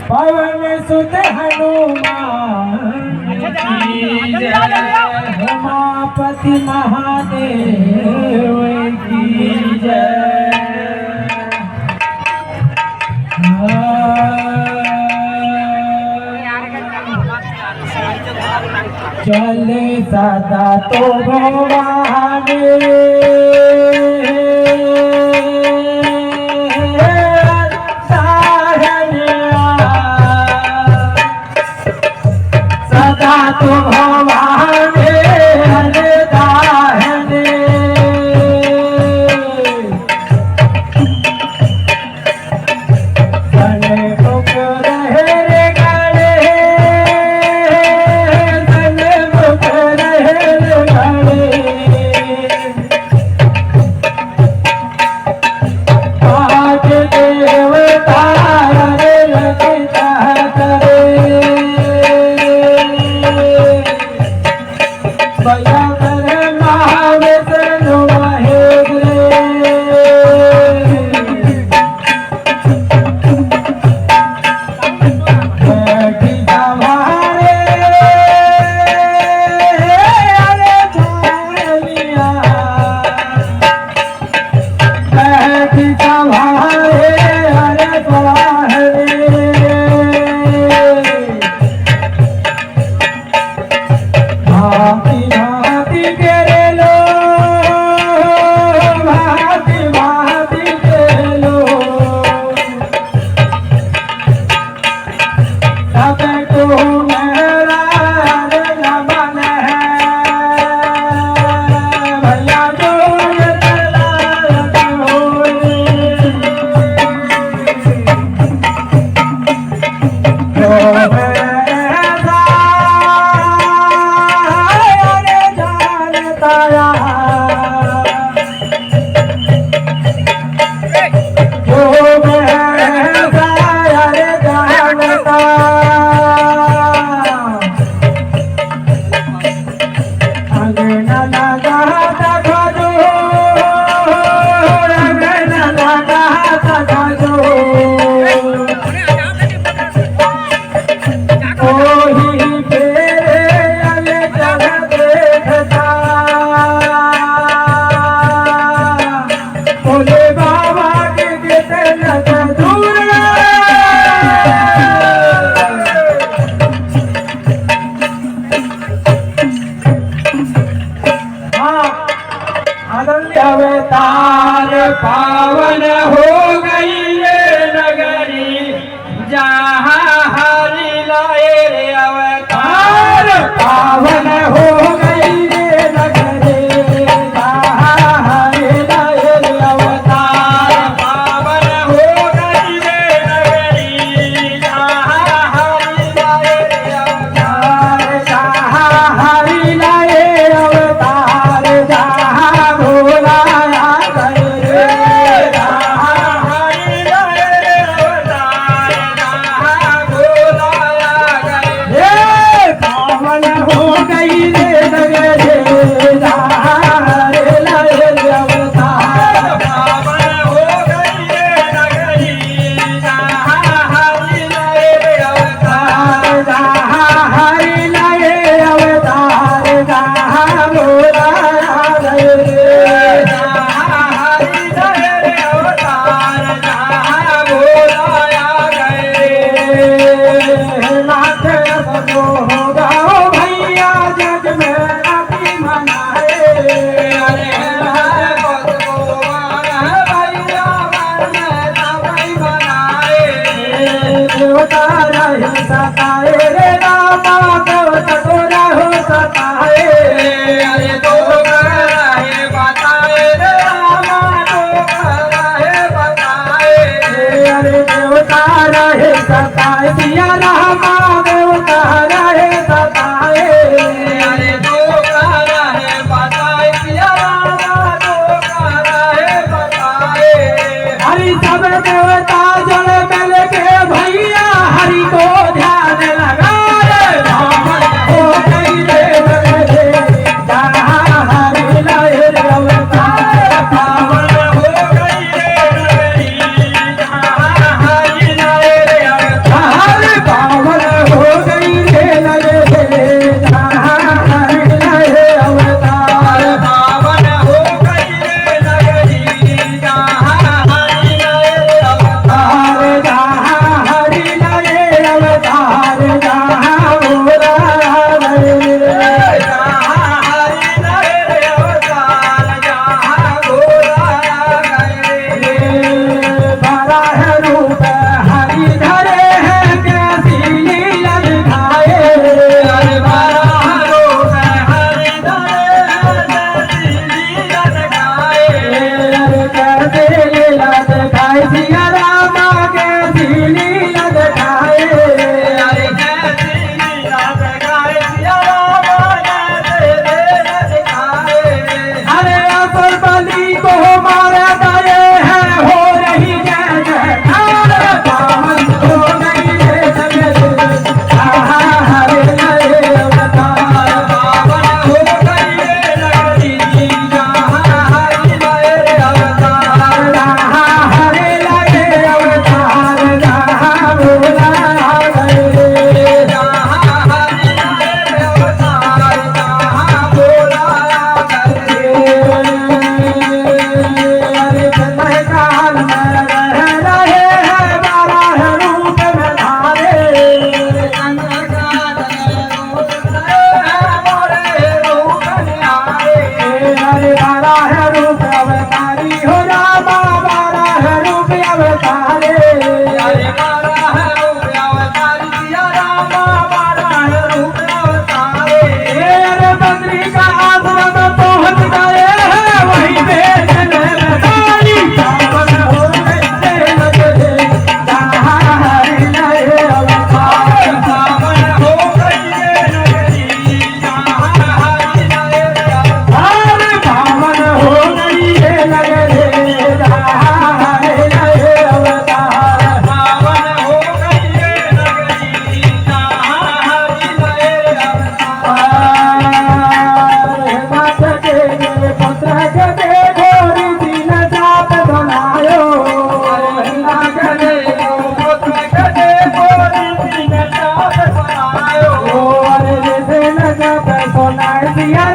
पवन सुत हनुमान की जय, उमापति महादेव की जय। चले सदा तो भवानी तो भवाने दाहने सने मुख रहे रे गाड़े, सने मुख रहे रे गाड़े। आज देवता रे लगता करे रामा देवता तोरा हो सताए अरे तो रहे बताए रे रामा तो रहे बताए अरे देवता रहे सताए सिया रामा देवता रहे सताए अरे तो रहे बताए सिया रामा तो रहे बताए हरि सब देवता जल मिल के भैया हरि को ध्यान लगाए रावण हो गई रे लगे जहाँ हरि लय अवतार रावण हो गई रे नगरी जहाँ हरि लय अवतार रावण हो गई रे लगे जहाँ हरि लय अवतार रावण हो गई रे नगरी जहाँ हरि लय अवतार जहाँ हरि लय अवतार जहाँ बोला रे जहाँ हरि लय अवतार जहाँ भोला गए बारह रूप हरि धरे हैं कैसी लीला दिखाए अरे बारह रूप हरि धरे जैसी लीला दिखाए कैसे लीला दिखाए सिया रामा कैसी लीला दिखाए अरे कैसी लीला दिखाए सिया रामा कैसे लीला दिखाए अरे असुर बलि को मार गए हैं हो रही जय जयकार पावन हो गई रे जगत जहाँ हरि लय अवतार पावन हो गई रे नगरी जहाँ हरि लय अवतार जहाँ हरि लय अवतार जहाँ बोला गए जहाँ हरि लय अवतार जहाँ भोला गए अरे समय काल में रह रहे हैं बारह रूप में धारे अरे बारह रूप अवतारी हो रामा बारह रूप अवतारे अरे बद्री का आश्रम पहुंच गए हैं वहीं पे जनसारी पावन हो गए लगे जहाँ हरि लय अवतार अरे पावन हो गई रे लगे जहाँ हरि लय अवतार नाथ के पुत्र के देखो ऋषि ने जाप बनायो नाथ के ओ अरे जैसे न जाप सुनाए सिया